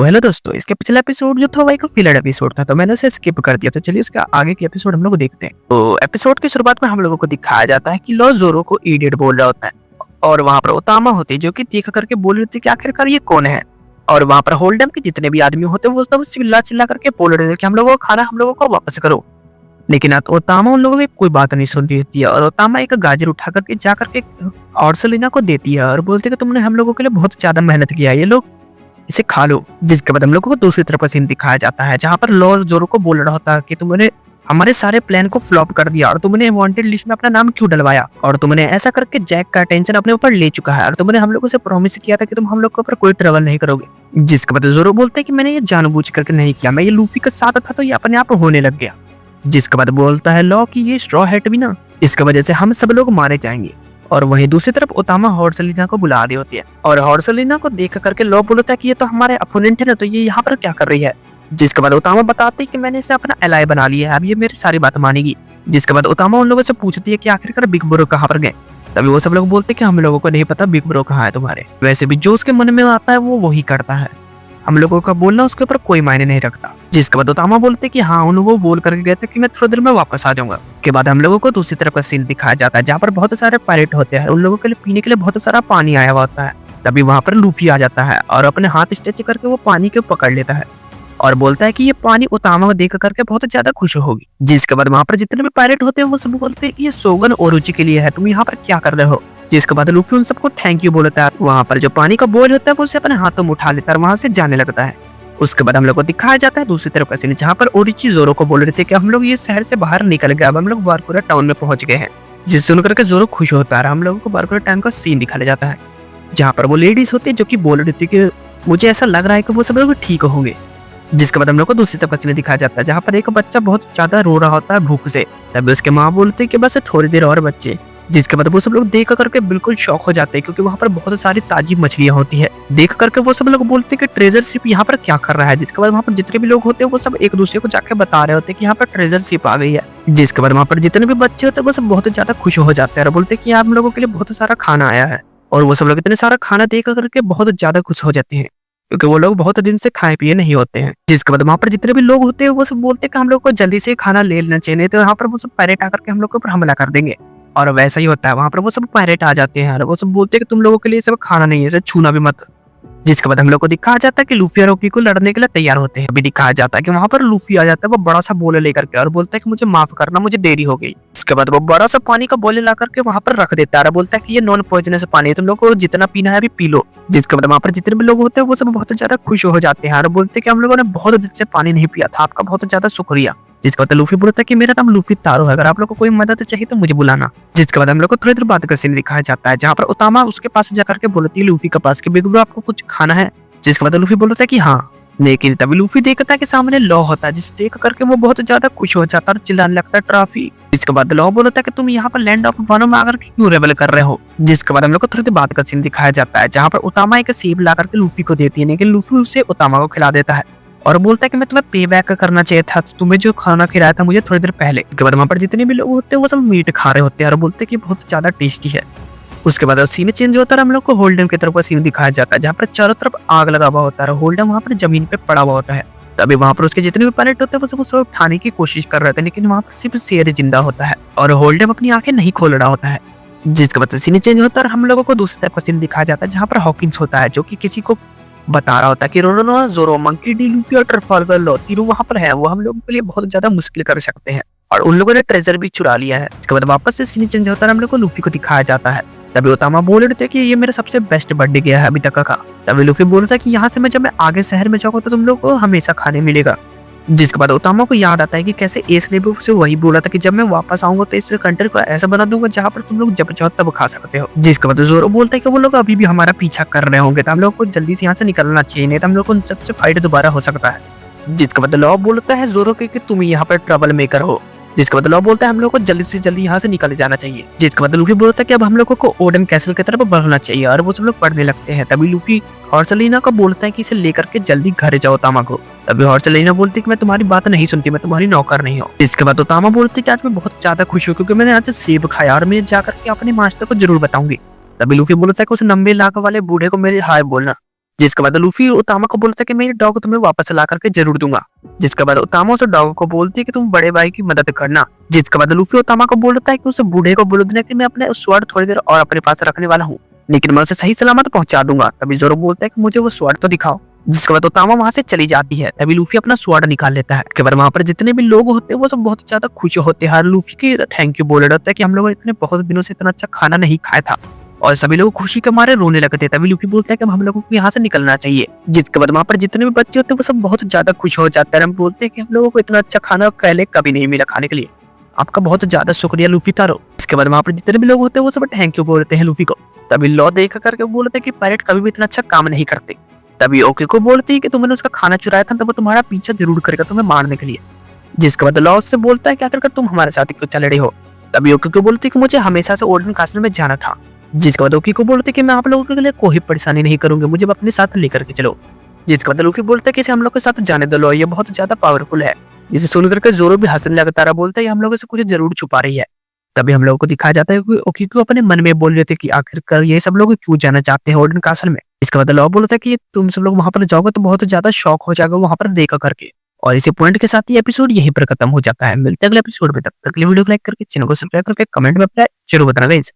Hello दोस्तों, इसके पिछला एपिसोड जो था वो एक फिलर एपिसोड था, तो मैंने उसे स्किप कर दिया। तो चलिए उसका आगे के एपिसोड हम लोग देखते हैं। तो एपिसोड की शुरुआत में हम लोगों को दिखाया जाता है कि लो जोरो को इडियट बोल रहा होता है और वहां पर ओतामा होती है जो कि देख करके बोल रही थी कि आखिरकार ये कौन है। और वहां पर होल्डम के जितने भी आदमी होते हैं वो सब चिल्ला चिल्ला करके बोल रहे थे कि हम लोगों को खाना हम लोगों को वापस करो। लेकिन ओतामा उन लोगों की कोई बात नहीं सुनती होती है और ओतामा एक गाजर उठा करके जा करके और सेलिना को देती है और बोलती है कि तुमने हम लोगों के लिए बहुत ज्यादा मेहनत किया है, ये लोग इसे खा लो। जिसके बाद हम लोगों को दूसरी तरफ सीन दिखाया जाता है जहां पर लॉ जोरो को बोल रहा होता है कि तुमने हमारे सारे प्लान को फ्लॉप कर दिया और तुमने वांटेड लिस्ट में अपना नाम क्यों डलवाया, और तुमने ऐसा करके जैक का अटेंशन अपने ऊपर ले चुका है और तुमने हम लोगों से प्रॉमिस किया था कि तुम हम लोग के ऊपर कोई ट्रबल नहीं करोगे। जिसके बाद जोरो बोलते हैं कि मैंने ये जानबूझ करके नहीं किया, मैं ये लूफी के साथ था तो ये अपने आप होने लग गया। जिसके बाद बोलता है लॉ कि ये स्ट्रॉ हैट भी ना, इसकी वजह से हम सब लोग मारे जाएंगे। और वहीं दूसरी तरफ ओतामा हॉर्सलिना को बुला रही होती है और हॉर्सलिना को देख करके लॉ बोलता है कि ये तो हमारे अपोनेंट है ना, तो ये यहाँ पर क्या कर रही है। जिसके बाद ओतामा बताती है कि मैंने इसे अपना एलाय बना लिया है, अब ये मेरी सारी बात मानेगी। जिसके बाद ओतामा उन लोगों से पूछती है कि आखिरकार बिग ब्रो कहाँ पर गए। तभी वो सब लोग बोलते हैं कि हम लोगों को नहीं पता बिग ब्रो कहाँ है तुम्हारे। वैसे भी जो उसके मन में आता है वो वही करता है, हम लोगों का बोलना उसके ऊपर कोई मायने नहीं रखता। जिसके बाद ओतामा बोलते कि हाँ उन वो बोल करके गए थे कि मैं थोड़ी देर में वापस आ जाऊंगा। के बाद हम लोगों को दूसरी तरफ का सीन दिखाया जाता है जहाँ पर बहुत सारे पायरेट होते हैं, उन लोगों के लिए पीने के लिए बहुत सारा पानी आया हुआ होता है। तभी वहां पर लूफी आ जाता है और अपने हाथ स्ट्रेच करके वो पानी को पकड़ लेता है और बोलता है कि ये पानी ओतामा को देख करके बहुत ज्यादा खुश होगी। जिसके बाद वहां पर जितने भी पायरेट होते हैं वो सब बोलते हैं कि ये सोगन ओरोची के लिए है, तुम यहाँ पर क्या कर रहे हो। जिसके बाद लूफी उन सबको थैंक यू बोलता है। वहां पर जो पानी का बोल होता है वो उसे अपने हाथों में उठा लेता है और वहां से जाने लगता है। उसके बाद हम लोग को दिखाया जाता है दूसरी तरफ का सीन जहाँ पर ओरिची जोरो को बोल रहे थे कि हम लोग ये शहर से बाहर निकल गए, अब हम लोग बारकुरा टाउन में पहुंच गए हैं। जिसे सुनकर के जोरो खुश होता है। हम लोगों को बारकुरा टाउन का सीन दिखाया जाता है जहाँ पर वो लेडीज होती है जो कि बोल रही थी कि मुझे ऐसा लग रहा है कि वो सब लोग ठीक होंगे। जिसके बाद हम लोग को दूसरी तरफ का सीन दिखाया जाता है जहाँ पर एक बच्चा बहुत ज्यादा रो रहा होता है भूख से। तभी उसके माँ बोलते हैं कि बस थोड़ी देर और बच्चे। जिसके बाद वो सब लोग देख करके बिल्कुल शॉक हो जाते हैं क्योंकि वहाँ पर बहुत सारी ताजी मछलियां होती है। देख करके वो सब लोग बोलते हैं कि ट्रेजर शिप यहाँ पर क्या कर रहा है। जिसके बाद वहाँ पर जितने भी लोग होते हैं वो सब एक दूसरे को जाके बता रहे होते हैं कि यहाँ पर ट्रेजर शिप आ गई है। जिसके बाद वहाँ पर जितने भी बच्चे होते हैं वो सब बहुत ज्यादा खुश हो जाते हैं और बोलते हैं कि आप लोगों के लिए बहुत सारा खाना आया है। और वो सब लोग इतने सारा खाना देख करके बहुत ज्यादा खुश हो जाते हैं क्योंकि वो लोग बहुत दिन से खाए पिए नहीं होते हैं। जिसके बाद वहाँ पर जितने भी लोग होते हैं वो सब बोलते हैं कि हम लोग को जल्दी से खाना ले लेना चाहिए, तो यहाँ पर वो सब पायरेट आकर के हम लोग के ऊपर हमला कर देंगे। और वैसा ही होता है, वहां पर वो सब पायरेट आ जाते हैं और वो सब बोलते हैं कि तुम लोगों के लिए सब खाना नहीं है, इसे छूना भी मत। जिसके बाद हम लोग को दिखाया जाता है कि लूफी और रोकी को लड़ने के लिए तैयार होते हैं। अभी दिखाया जाता है कि वहां पर लूफी आ जाता है वो बड़ा सा बोले लेकर के और बोलता है कि मुझे माफ करना, मुझे देरी हो गई। इसके बाद वो बड़ा सा पानी का बोले ला करके वहां पर रख देता है और बोलता है कि ये नॉन पॉइजनस पानी है, तुम लोग को जितना पीना है अभी पी लो। जिसके बाद वहां पर जितने भी लोग होते हैं वो सब बहुत ज्यादा खुश हो जाते हैं और बोलते हैं कि हम लोगों ने बहुत दिन से पानी नहीं पिया था, आपका बहुत ज्यादा शुक्रिया। जिसके बाद लूफी बोलता है कि मेरा नाम लूफी तारो है, अगर आप लोग को कोई मदद चाहिए तो मुझे बुलाना। जिसके बाद हम लोग को थोड़ी देर बाद का सीन दिखाया जाता है जहाँ पर ओतामा उसके पास जाकर के बोलती है लूफी के पास कि बिग ब्रो आपको कुछ खाना है। जिसके बाद लूफी बोलता है कि हाँ, लेकिन तभी लूफी देखता है कि सामने लॉ होता है जिसे देख करके वो बहुत ज्यादा खुश हो जाता है और चिल्लाने लगता है ट्रॉफी। इसके बाद लॉ बोलता है कि तुम यहाँ पर लैंड ऑफ वानो में आकर के क्यों रेबल कर रहे हो। जिसके बाद हम लोग को थोड़ी देर बाद का सीन दिखाया जाता है जहाँ पर ओतामा एक सेब ला करके लूफी को देती है, लेकिन लूफी उसे ओतामा को खिला देता है और बोलता है कि मैं तुम्हें पे बैक करना चाहिए था, तुम्हें जो खाना खिलाया था मुझे थोड़ी देर पहले। उसके बाद वहाँ पर जितने भी लोग होते हैं वो सब मीट खा रहे होते हैं और बोलते हैं कि बहुत ज्यादा टेस्टी है। उसके बाद सीन चेंज होता है, हम लोग को होल्डम की तरफ का सीन दिखाया जाता है जहाँ पर चारों तरफ आग लगा हुआ होता है। होल्डम वहाँ पर जमीन पे पड़ा हुआ होता है। तभी वहाँ पर उसके जितने भी पायरेट होते हैं वो सब उसको उठाने की कोशिश कर रहे थे, लेकिन वहाँ पर सिर्फ शेर जिंदा होता है और होल्डम अपनी आंखें नहीं खोल रहा होता है। जिसके बाद सीन चेंज होता है, हम लोगों को दूसरी तरफ का सीन दिखाया जाता है जहाँ पर हॉकिंस होता है जो कि किसी को बता रहा होता है कि रोनो जोरो मंकी डी लूफी और ट्रफाल्गर लॉ तीनों वहां पर है, वो हम लोगों के लिए बहुत ज्यादा मुश्किल कर सकते हैं और उन लोगों ने ट्रेजर भी चुरा लिया है। इसके बाद वापस से सीन चेंज होता है, हम लोग को लूफी को दिखाया जाता है। तभी ओतामा बोल रहे थे कि ये मेरा सबसे बेस्ट बर्थडे गया है अभी तक का। तभी लूफी बोल रहा है कि यहाँ से जब मैं आगे शहर में जाऊंगा तो तुम लोग को हमेशा खाने मिलेगा। जिसके बाद ओतामा को याद आता है कि कैसे एस ने भी उसे वही बोला था कि जब मैं वापस आऊंगा तो इस कंट्री को ऐसा बना दूंगा जहाँ पर तुम लोग जब चाहो तब खा सकते हो। जिसके बाद जोरो बोलता है कि वो लोग अभी भी हमारा पीछा कर रहे होंगे, तो हम लोग को जल्दी से यहाँ से निकलना चाहिए, नहीं तो हम लोग को उन सबसे फाइट दोबारा हो सकता है। जिसके बाद लॉ बोलता है जोरो के कि तुम यहाँ पर ट्रबल मेकर हो। जिसके बाद लॉ बोलता है हम लोग को जल्दी से जल्दी यहाँ से निकल जाना चाहिए। जिसके बाद लूफी बोलता है कि अब हम लोगों को ओडन कैसल की तरफ बढ़ना चाहिए और वो सब लोग पढ़ने लगते हैं। तभी लूफी हॉर्सलिना को बोलता है कि इसे लेकर के जल्दी घर जाओ ओतामा को। तभी हॉर्सलिना बोलती है कि मैं तुम्हारी बात नहीं सुनती, मैं तुम्हारी नौकर नहीं हूँ। इसके बाद ओतामा बोलती है कि आज मैं बहुत ज्यादा खुश हूँ क्योंकि मैंने आज सेब खाया और मैं जाकर के अपने मास्टर को जरूर बताऊंगी। तभी लूफी बोलता है कि उस 90 लाख वाले बूढ़े को मेरे हाय बोलना। जिसके बाद लूफी ओतामा को बोलता है कि मैं ये डॉग तुम्हें वापस ला करके जरूर दूंगा। जिसके बाद ओतामा उस डॉग को बोलती है कि तुम बड़े भाई की मदद करना। जिसके बाद लूफी ओतामा को बोलता है कि उस बूढ़े को बोल देना कि मैं अपने स्वॉर्ड थोड़ी देर और अपने पास रखने वाला हूँ, लेकिन मैं उसे सही सलामत पहुंचा दूंगा। तभी जोरो बोलता है कि मुझे वो स्वॉर्ड तो दिखाओ। जिसके बाद ओतामा वहां से चली जाती है। तभी लूफी अपना स्वॉर्ड निकाल लेता है। उसके बाद वहां पर जितने भी लोग होते हैं वो सब बहुत ज्यादा खुश होते हैं। लूफी की थैंक यू बोल रहा होता है कि हम लोग इतने बहुत दिनों से इतना अच्छा खाना नहीं खाया था, और सभी लोग खुशी के मारे रोने लगते। तभी लूफी बोलता है कि हम लोगों को यहाँ से निकलना चाहिए। जिसके बाद वहां पर जितने भी बच्चे होते हैं वो सब बहुत ज्यादा खुश हो जाते हैं। हम बोलते हैं कि हम लोगों को इतना अच्छा खाना पहले कभी नहीं मिला खाने के लिए, आपका बहुत ज्यादा शुक्रिया लूफी तारो। इसके बाद वहां पर जितने भी लोग होते हैं वो सब थैंक यू बोलते हैं लूफी को। तभी लॉ देख करके बोलते हैं कि पायरेट कभी भी इतना अच्छा काम नहीं करते। तभी ओके को बोलती है कि तुमने उसका खाना चुराया था, तब वो तुम्हारा पीछा जरूर करेगा तुम्हें मारने के लिए। जिसके बाद लॉ उससे बोलता है कि आखिरकार तुम हमारे साथ क्यों चल रहे हो। तभी ओके को बोलती है कि मुझे हमेशा से ओल्डन कासल में जाना था। जिसके बाद ओकी को बोलते कि मैं आप लोगों के लिए कोई परेशानी नहीं करूंगा, मुझे अपने साथ लेकर के चलो। जिसके बाद लूफी बोलता है कि इसे हम लोग के साथ जाने दो, लो ये बहुत ज्यादा पावरफुल है। जिसे सुनकर के जोरो भी हंसने लगता है, बोलता है ये हम लोगों से कुछ जरूर छुपा रही है। तभी हम लोगों को दिखाया जाता है कि ओकी को अपने मन में बोल रहे थे कि आखिरकार ये सब लोग क्यों जाना चाहते हैं ओल्डन कासल में। इसके बाद लॉ बोलता है कि तुम सब लोग वहां पर जाओगे तो बहुत ज्यादा शौक हो जाएगा वहां पर देखा करके। और इसी पॉइंट के साथ ये एपिसोड यहीं पर खत्म हो जाता है। मिलते हैं अगले एपिसोड में, तब तक के लिए वीडियो को लाइक करके चैनल को सब्सक्राइब करके कमेंट में अपना जरूर बताना गाइस।